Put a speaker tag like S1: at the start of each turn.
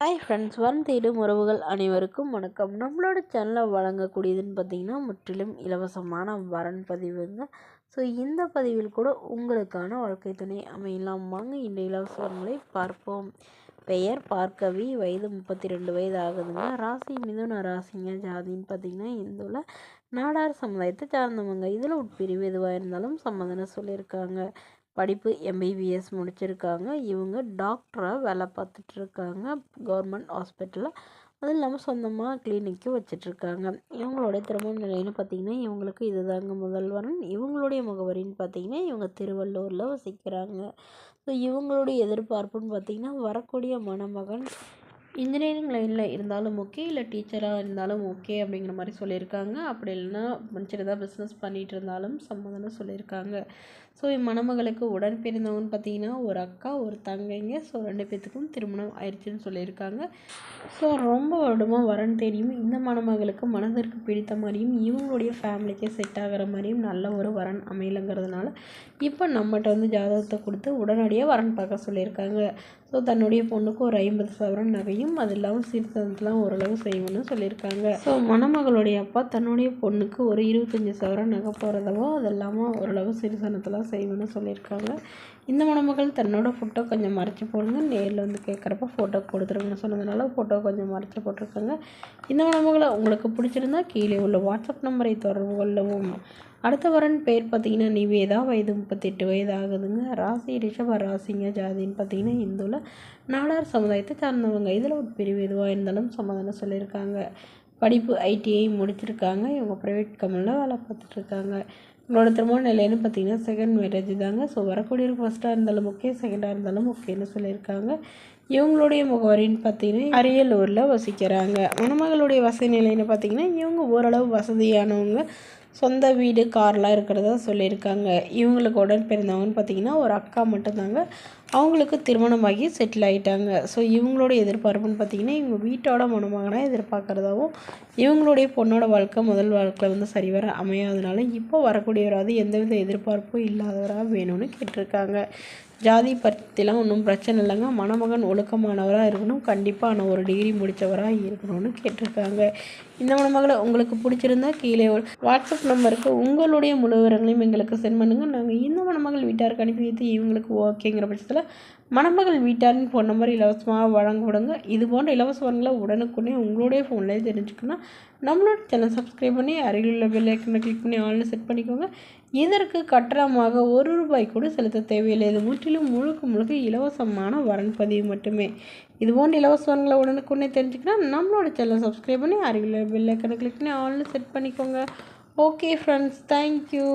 S1: Hi friends, தேடும் உறவுகள் அனைவருக்கும் வணக்கம். நம்மளோட சேனலில் வழங்கக்கூடியதுன்னு பார்த்தீங்கன்னா முற்றிலும் இலவசமான வரன் பதிவுங்க. ஸோ இந்த பதிவில் கூட உங்களுக்கான வாழ்க்கை துணை அமையலாம். வாங்க இந்த இலவச வரன்களை பார்ப்போம். பெயர் பார்க்கவி, வயது 32 வயது ஆகுதுங்க. ராசி மிதுன ராசிங்க. ஜாதின்னு பார்த்தீங்கன்னா இந்துல நாடார் சமுதாயத்தை சார்ந்தவங்க. இதில் உட்பிரிவு எதுவாக இருந்தாலும் சம்மதனை சொல்லியிருக்காங்க. படிப்பு எம்பிபிஎஸ் முடிச்சிருக்காங்க. இவங்க டாக்டராக வேலை பார்த்துட்ருக்காங்க கவர்மெண்ட் ஹாஸ்பிட்டலில். அதுவும் இல்லாமல் சொந்தமாக கிளினிக்கும் வச்சிட்ருக்காங்க. இவங்களுடைய திருமண நிலைன்னு பார்த்திங்கன்னா இவங்களுக்கு இதுதாங்க முதல் வரன். இவங்களுடைய முகவரின்னு பார்த்திங்கன்னா இவங்க திருவள்ளூரில் வசிக்கிறாங்க. ஸோ இவங்களுடைய எதிர்பார்ப்புன்னு பார்த்திங்கன்னா வரக்கூடிய மணமகன் இன்ஜினியரிங் லைனில் இருந்தாலும் ஓகே, இல்லை டீச்சராக இருந்தாலும் ஓகே அப்படிங்கிற மாதிரி சொல்லியிருக்காங்க. அப்படி இல்லைன்னா சின்னதாக பிஸ்னஸ் பண்ணிகிட்டு இருந்தாலும் சம்மதம்னு சொல்லியிருக்காங்க. ஸோ மணமகளுக்கு உடன் பிறந்தவங்கன்னு பார்த்தீங்கன்னா ஒரு அக்கா ஒரு தங்கைங்க. ஸோ 2 பேர்த்துக்கும் திருமணம் ஆயிடுச்சுன்னு சொல்லியிருக்காங்க. ஸோ ரொம்ப வருடமாக வரன் தேடியும் இந்த மணமகளுக்கு மனதிற்கு பிடித்த மாதிரியும் இவங்களுடைய ஃபேமிலிக்கே செட் ஆகிற மாதிரியும் நல்ல ஒரு வரன் அமையலைங்கிறதுனால இப்போ நம்மகிட்ட ஜாதகத்தை கொடுத்து உடனடியாக வரன் பார்க்க சொல்லியிருக்காங்க. ஸோ தன்னுடைய பொண்ணுக்கு ஒரு 50 சவரன் நகையும் அது இல்லாமல் சீர்திருத்தம்லாம் ஓரளவு செய்யணும்னு சொல்லியிருக்காங்க. ஸோ மணமகளுடைய அப்பா தன்னுடைய பொண்ணுக்கு ஒரு 25 சவரன் நகை போகிறதவோ அது இல்லாமல் ஓரளவு சீர்திருத்தம்லாம் செய்யணும்னு சொல்லியிருக்காங்க. இந்த மணமகள் தன்னோட ஃபோட்டோ கொஞ்சம் மறைச்சி போடுங்க, நேரில் கேட்குறப்ப ஃபோட்டோ கொடுத்துருங்கன்னு சொன்னதுனால ஃபோட்டோ கொஞ்சம் மறைச்சி போட்டிருக்காங்க. இந்த மணமகளை உங்களுக்கு பிடிச்சிருந்தா கீழே உள்ள வாட்ஸ்அப் நம்பரை தொடர்பு கொள்ளவும். அடுத்த வரன் பேர் பார்த்தீங்கன்னா நிவேதா, வயது 38 வயது ஆகுதுங்க. ராசி ரிஷப ராசிங்க. ஜாதின்னு பார்த்தீங்கன்னா இந்துல நாடார் சமுதாயத்தை சார்ந்தவங்க. இதில் ஒரு பிரிவு எதுவாக இருந்தாலும் சமாதானம் சொல்லியிருக்காங்க. படிப்பு ஐடிஐ முடிச்சிருக்காங்க. இவங்க ப்ரைவேட் கம்பெனியில் வேலை பார்த்துட்ருக்காங்க. இவங்களோட திருமண நிலைன்னு பார்த்தீங்கன்னா செகண்ட் மேரேஜ் தாங்க. ஸோ வரக்கூடியவருக்கு ஃபஸ்ட்டாக இருந்தாலும் ஓகே, செகண்டாக இருந்தாலும் ஓகேன்னு சொல்லியிருக்காங்க. இவங்களுடைய முகவரின்னு பார்த்தீங்கன்னா அரியலூரில் வசிக்கிறாங்க. மணமகளுடைய வசதி நிலைன்னு பார்த்தீங்கன்னா இவங்க ஓரளவு வசதியானவங்க. சொந்த வீடு கார்லாம் இருக்கிறதா சொல்லியிருக்காங்க. இவங்களுக்கு உடன் பிறந்தவங்கன்னு பார்த்தீங்கன்னா ஒரு அக்கா மட்டும்தாங்க. அவங்களுக்கு திருமணமாகி செட்டில் ஆகிட்டாங்க. ஸோ இவங்களோட எதிர்பார்ப்புன்னு பார்த்தீங்கன்னா இவங்க வீட்டோட மணமகனாக எதிர்பார்க்குறதாவும் இவங்களுடைய பொண்ணோட வாழ்க்கை முதல் வாழ்க்கையில் சரிவர அமையாதனால இப்போ வரக்கூடியவராது எந்தவித எதிர்பார்ப்பும் இல்லாதவராக வேணும்னு கேட்டிருக்காங்க. ஜாதி பற்றிலாம் ஒன்றும் பிரச்சனை இல்லைங்க. மணமகன் ஒழுக்கமானவராக இருக்கணும், கண்டிப்பாக ஒரு டிகிரி முடித்தவராக இருக்கணும்னு கேட்டிருக்காங்க. இந்த மணமகளை உங்களுக்கு பிடிச்சிருந்தா கீழே வாட்ஸ்அப் நம்பருக்கு உங்களுடைய முழு விவரங்களையும் எங்களுக்கு சென்ட் பண்ணுங்கள். நாங்கள் இந்த மணமகள் வீட்டாருக்கு அனுப்பி வைத்து இவங்களுக்கு ஓகேங்கிற பட்சத்தில் மணமகள் வீட்டாரின் ஃபோன் நம்பர் இலவசமாக வழங்கப்படுங்க. இது போன்ற இலவச வரங்களை உடனுக்குடனே உங்களுடைய ஃபோன்லேயே தெரிஞ்சுக்கணும். நம்மளோட சேனல் சப்ஸ்கிரைப் பண்ணி அருகிலுள்ள பெல் ஐக்கனை கிளிக் பண்ணி ஆன்லைன் செட் பண்ணிக்கோங்க. இதற்கு கட்டணமாக ₹1 கூட செலுத்த தேவையில்லை. இது முற்றிலும் முழுக்க இலவசமான வரன் பதிவு மட்டுமே. இது போன்ற இலவச வரங்களை உடனுக்குடனே தெரிஞ்சுக்கணும். நம்மளோட சேனல் சப்ஸ்கிரைப் பண்ணி அருகிலுள்ள பெல் ஐக்கனை கிளிக் பண்ணி ஆன்லைன் செட் பண்ணிக்கோங்க. Okay friends, thank you.